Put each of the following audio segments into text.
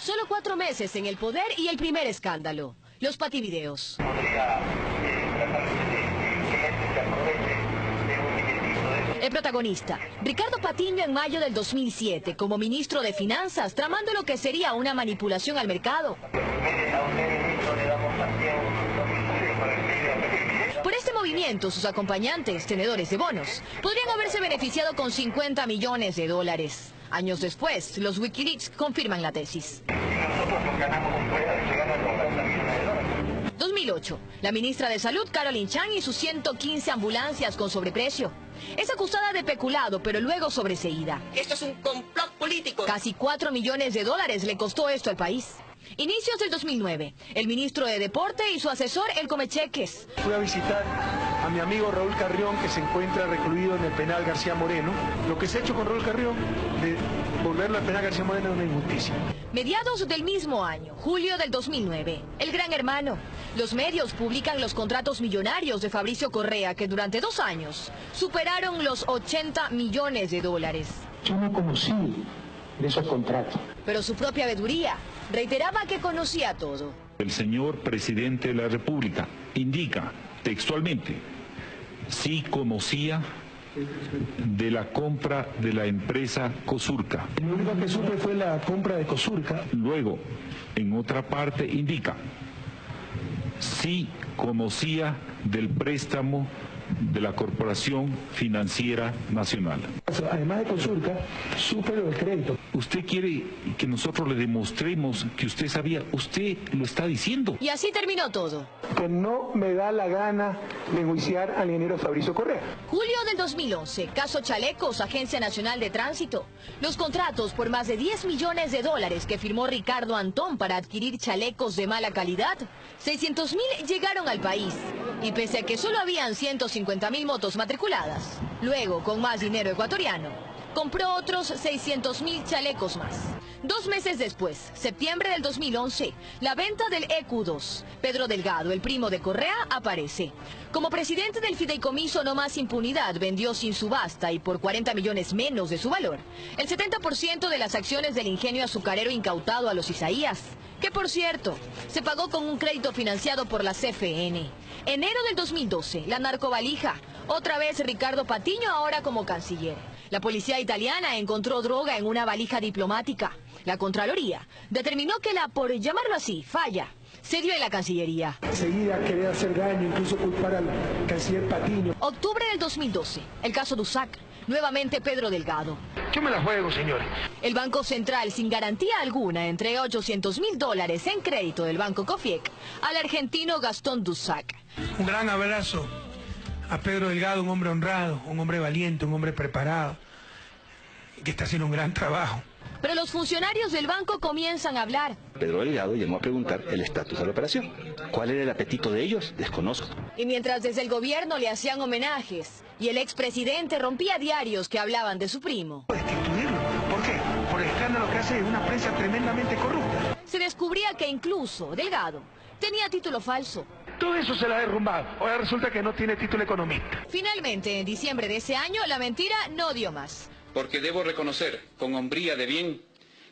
Solo 4 meses en el poder y el primer escándalo. Los pativideos. El protagonista, Ricardo Patiño, en mayo del 2007, como ministro de Finanzas, tramando lo que sería una manipulación al mercado. Por este movimiento, sus acompañantes, tenedores de bonos, podrían haberse beneficiado con 50 millones de dólares. Años después, los Wikileaks confirman la tesis. 2008, la ministra de Salud, Caroline Chang, y sus 115 ambulancias con sobreprecio. Es acusada de peculado, pero luego sobreseída. Esto es un complot político. Casi 4 millones de dólares le costó esto al país. Inicios del 2009, el ministro de Deporte y su asesor, el Comecheques. Fui a visitar a mi amigo Raúl Carrión, que se encuentra recluido en el penal García Moreno. Lo que se ha hecho con Raúl Carrión, de volverlo al penal García Moreno, es una injusticia. Mediados del mismo año, julio del 2009, el Gran Hermano. Los medios publican los contratos millonarios de Fabricio Correa, que durante 2 años superaron los 80 millones de dólares. Yo no conocí de esos contratos. Pero su propia veeduría reiteraba que conocía todo. El señor presidente de la República indica textualmente: sí conocía de la compra de la empresa Cosurca. Lo único que supe fue la compra de Cosurca. Luego, en otra parte indica: sí conocía del préstamo de la Corporación Financiera Nacional. Además de Cosurca, supe lo del crédito. Usted quiere que nosotros le demostremos que usted sabía, usted lo está diciendo. Y así terminó todo. Que no me da la gana de enjuiciar al ingeniero Fabricio Correa. Julio del 2011, caso Chalecos, Agencia Nacional de Tránsito. Los contratos por más de 10 millones de dólares que firmó Ricardo Antón para adquirir chalecos de mala calidad, 600.000 llegaron al país. Y pese a que solo habían 150.000 motos matriculadas, luego, con más dinero ecuatoriano, compró otros 600.000 chalecos más. 2 meses después, septiembre del 2011, la venta del EQ2. Pedro Delgado, el primo de Correa, aparece. Como presidente del fideicomiso No Más Impunidad, vendió sin subasta y por 40 millones menos de su valor el 70% de las acciones del ingenio azucarero incautado a los Isaías, que por cierto, se pagó con un crédito financiado por la CFN. Enero del 2012, la narcovalija. Otra vez Ricardo Patiño, ahora como canciller. La policía italiana encontró droga en una valija diplomática. La Contraloría determinó que la, por llamarlo así, falla se dio en la Cancillería. Enseguida quería hacer daño, incluso culpar al canciller Patiño. Octubre del 2012, el caso Dusac. Nuevamente Pedro Delgado. Yo me la juego, señores. El Banco Central, sin garantía alguna, entregó 800.000 dólares en crédito del Banco Cofiec al argentino Gastón Dusac. Un gran abrazo a Pedro Delgado, un hombre honrado, un hombre valiente, un hombre preparado, que está haciendo un gran trabajo. Pero los funcionarios del banco comienzan a hablar. Pedro Delgado llamó a preguntar el estatus de la operación. ¿Cuál era el apetito de ellos? Desconozco. Y mientras desde el gobierno le hacían homenajes y el expresidente rompía diarios que hablaban de su primo. Destituirlo. ¿Por qué? Por el escándalo que hace una prensa tremendamente corrupta. Se descubría que incluso Delgado tenía título falso. Todo eso se la ha derrumbado. Ahora resulta que no tiene título economista. Finalmente, en diciembre de ese año, la mentira no dio más. Porque debo reconocer, con hombría de bien,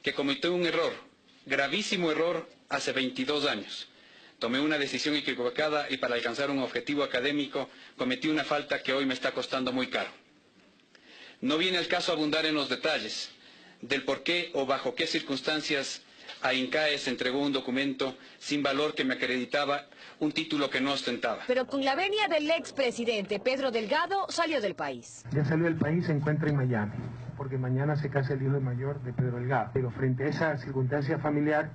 que cometí un error, gravísimo error, hace 22 años. Tomé una decisión equivocada y para alcanzar un objetivo académico cometí una falta que hoy me está costando muy caro. No viene al caso abundar en los detalles del por qué o bajo qué circunstancias a INCAES entregó un documento sin valor que me acreditaba un título que no ostentaba. Pero con la venia del expresidente Pedro Delgado salió del país. Ya salió del país, se encuentra en Miami, porque mañana se casa el hijo mayor de Pedro Delgado. Pero frente a esa circunstancia familiar,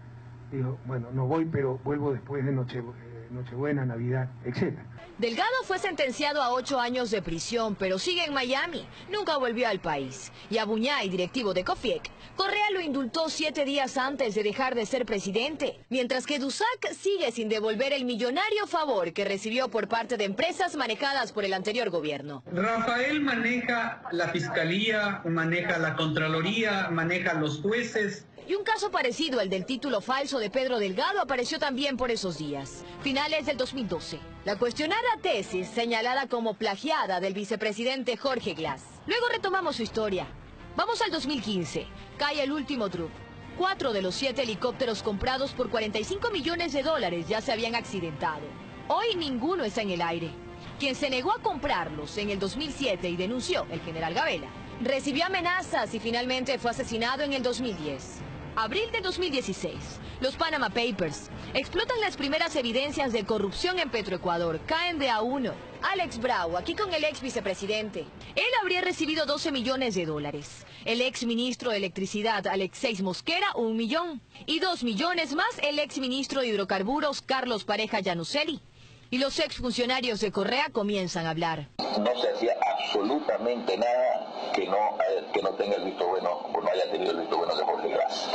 digo, bueno, no voy, pero vuelvo después de Nochebuena, Navidad, etc. Delgado fue sentenciado a 8 años de prisión, pero sigue en Miami. Nunca volvió al país. Y a Buñay, directivo de Cofiec, Correa lo indultó 7 días antes de dejar de ser presidente, mientras que Dusac sigue sin devolver el millonario favor que recibió por parte de empresas manejadas por el anterior gobierno. Rafael maneja la fiscalía, maneja la Contraloría, maneja los jueces. Y un caso parecido al del título falso de Pedro Delgado apareció también por esos días, finales del 2012. La cuestionada tesis señalada como plagiada del vicepresidente Jorge Glass. Luego retomamos su historia. Vamos al 2015. Cae el último truco. 4 de los 7 helicópteros comprados por 45 millones de dólares ya se habían accidentado. Hoy ninguno está en el aire. Quien se negó a comprarlos en el 2007 y denunció, el general Gabela, recibió amenazas y finalmente fue asesinado en el 2010. Abril de 2016, los Panama Papers explotan las primeras evidencias de corrupción en Petroecuador. Caen de a uno. Alex Bravo, aquí con el ex vicepresidente. Él habría recibido 12 millones de dólares. El ex ministro de Electricidad, Alexei Mosquera, 1 millón. Y 2 millones más el ex ministro de Hidrocarburos, Carlos Pareja Llanuselli. Y los exfuncionarios de Correa comienzan a hablar. No se hacía absolutamente nada que no tenga el visto bueno o no haya tenido el visto bueno de Jorge Glass.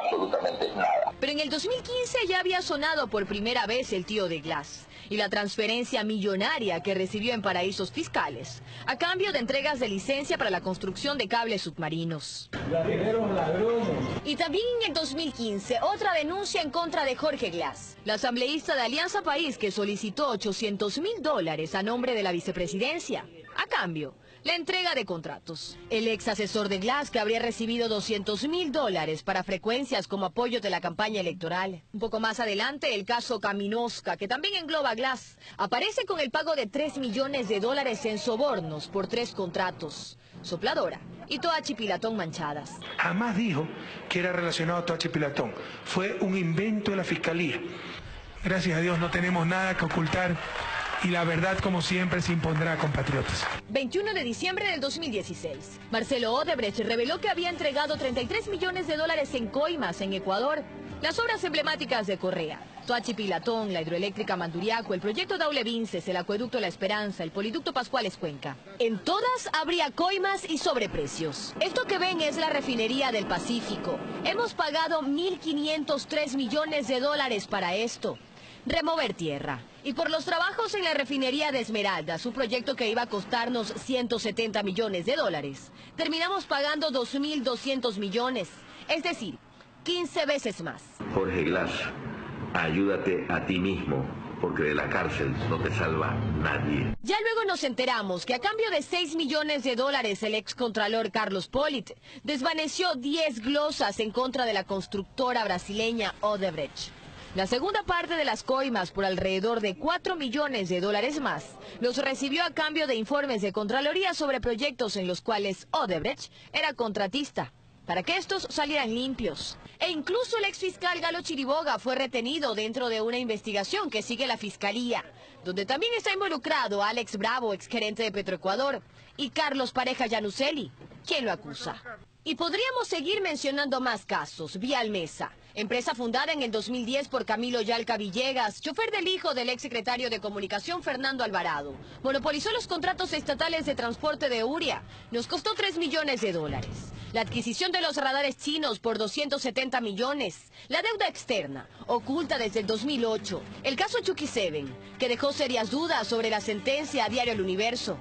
Absolutamente nada. Pero en el 2015 ya había sonado por primera vez el tío de Glass y la transferencia millonaria que recibió en paraísos fiscales, a cambio de entregas de licencia para la construcción de cables submarinos. Y también en el 2015, otra denuncia en contra de Jorge Glass, la asambleísta de Alianza País que solicitó $800.000 a nombre de la vicepresidencia. A cambio, la entrega de contratos. El ex asesor de Glass, que habría recibido $200.000 para frecuencias como apoyo de la campaña electoral. Un poco más adelante, el caso Caminosca, que también engloba a Glass, aparece con el pago de $3 millones en sobornos por 3 contratos. Sopladora y Toachi Pilatón manchadas. Jamás dijo que era relacionado a Toachi Pilatón. Fue un invento de la Fiscalía. Gracias a Dios no tenemos nada que ocultar. Y la verdad, como siempre, se impondrá, compatriotas. 21 de diciembre del 2016. Marcelo Odebrecht reveló que había entregado $33 millones en coimas en Ecuador. Las obras emblemáticas de Correa, Toachi Pilatón, la hidroeléctrica Manduriaco, el proyecto Daule Vinces, el acueducto La Esperanza, el poliducto Pascuales Cuenca. En todas habría coimas y sobreprecios. Esto que ven es la refinería del Pacífico. Hemos pagado $1.503 millones para esto. Remover tierra. Y por los trabajos en la refinería de Esmeraldas, un proyecto que iba a costarnos $170 millones, terminamos pagando 2.200 millones, es decir, 15 veces más. Jorge Glass, ayúdate a ti mismo, porque de la cárcel no te salva nadie. Ya luego nos enteramos que a cambio de $6 millones el excontralor Carlos Polit desvaneció 10 glosas en contra de la constructora brasileña Odebrecht. La segunda parte de las coimas, por alrededor de $4 millones más, los recibió a cambio de informes de Contraloría sobre proyectos en los cuales Odebrecht era contratista, para que estos salieran limpios. E incluso el exfiscal Galo Chiriboga fue retenido dentro de una investigación que sigue la Fiscalía, donde también está involucrado Alex Bravo, exgerente de Petroecuador, y Carlos Pareja Llanuselli, quien lo acusa. Y podríamos seguir mencionando más casos. Vía Almesa, empresa fundada en el 2010 por Camilo Yalca Villegas, chofer del hijo del exsecretario de Comunicación Fernando Alvarado. Monopolizó los contratos estatales de transporte de Uria. Nos costó $3 millones. La adquisición de los radares chinos por 270 millones. La deuda externa, oculta desde el 2008. El caso Chucky 7, que dejó serias dudas sobre la sentencia a Diario El Universo.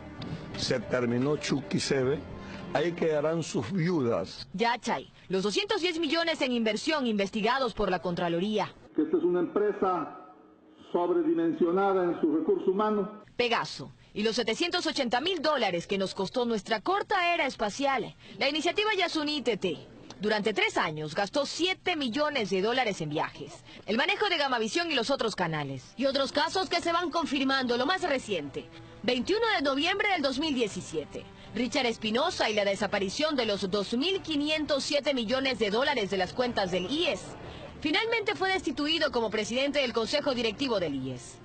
Se terminó Chucky 7. Ahí quedarán sus viudas. Yachay, los 210 millones en inversión investigados por la Contraloría. Esta es una empresa sobredimensionada en sus recursos humanos. Pegaso, y los $780.000 que nos costó nuestra corta era espacial. La iniciativa Yasuní TT. Durante 3 años gastó $7 millones en viajes, el manejo de Gamavisión y los otros canales. Y otros casos que se van confirmando, lo más reciente. 21 de noviembre del 2017. Richard Espinosa y la desaparición de los $2.507 millones de las cuentas del IES. Finalmente fue destituido como presidente del Consejo Directivo del IES.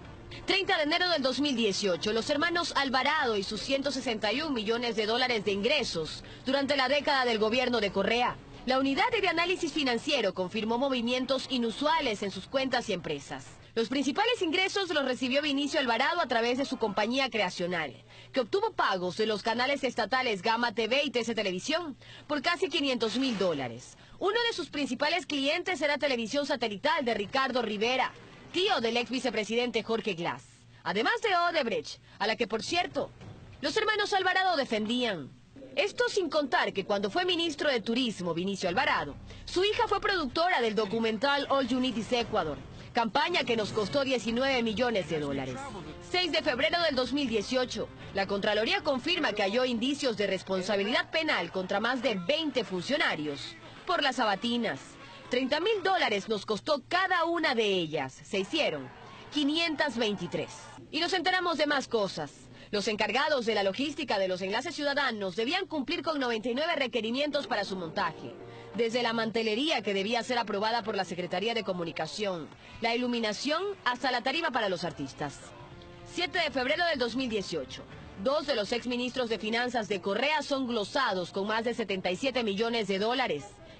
30 de enero del 2018, los hermanos Alvarado y sus $161 millones de ingresos durante la década del gobierno de Correa. La unidad de análisis financiero confirmó movimientos inusuales en sus cuentas y empresas. Los principales ingresos los recibió Vinicio Alvarado a través de su compañía creacional, que obtuvo pagos de los canales estatales Gama TV y TC Televisión por casi $500.000. Uno de sus principales clientes era Televisión Satelital de Ricardo Rivera, tío del ex vicepresidente Jorge Glass. Además de Odebrecht, a la que, por cierto, los hermanos Alvarado defendían. Esto sin contar que cuando fue ministro de Turismo, Vinicio Alvarado, su hija fue productora del documental All You Need Is Ecuador, campaña que nos costó $19 millones. 6 de febrero del 2018, la Contraloría confirma que halló indicios de responsabilidad penal contra más de 20 funcionarios por las sabatinas. $30.000 nos costó cada una de ellas. Se hicieron 523. Y nos enteramos de más cosas. Los encargados de la logística de los enlaces ciudadanos debían cumplir con 99 requerimientos para su montaje. Desde la mantelería que debía ser aprobada por la Secretaría de Comunicación, la iluminación hasta la tarima para los artistas. 7 de febrero del 2018. 2 de los exministros de Finanzas de Correa son glosados con más de $77 millones.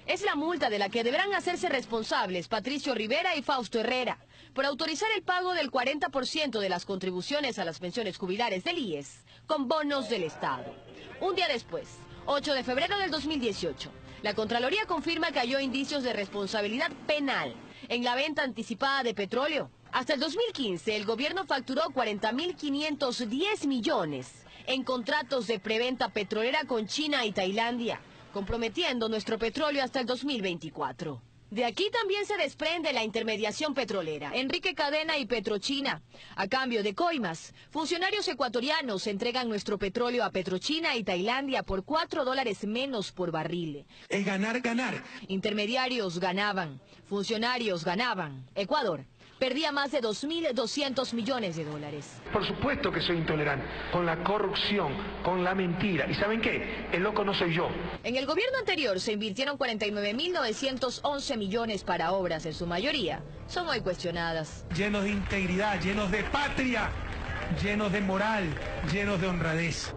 Es la multa de la que deberán hacerse responsables Patricio Rivera y Fausto Herrera por autorizar el pago del 40% de las contribuciones a las pensiones jubilares del IES con bonos del Estado. Un día después, 8 de febrero del 2018, la Contraloría confirma que halló indicios de responsabilidad penal en la venta anticipada de petróleo. Hasta el 2015, el gobierno facturó 40.510 millones en contratos de preventa petrolera con China y Tailandia, comprometiendo nuestro petróleo hasta el 2024. De aquí también se desprende la intermediación petrolera. Enrique Cadena y Petrochina. A cambio de coimas, funcionarios ecuatorianos entregan nuestro petróleo a Petrochina y Tailandia por $4 menos por barril. Es ganar, ganar. Intermediarios ganaban, funcionarios ganaban. Ecuador perdía más de $2.200 millones. Por supuesto que soy intolerante con la corrupción, con la mentira. ¿Y saben qué? El loco no soy yo. En el gobierno anterior se invirtieron 49.911 millones para obras, en su mayoría son hoy cuestionadas. Llenos de integridad, llenos de patria, llenos de moral, llenos de honradez.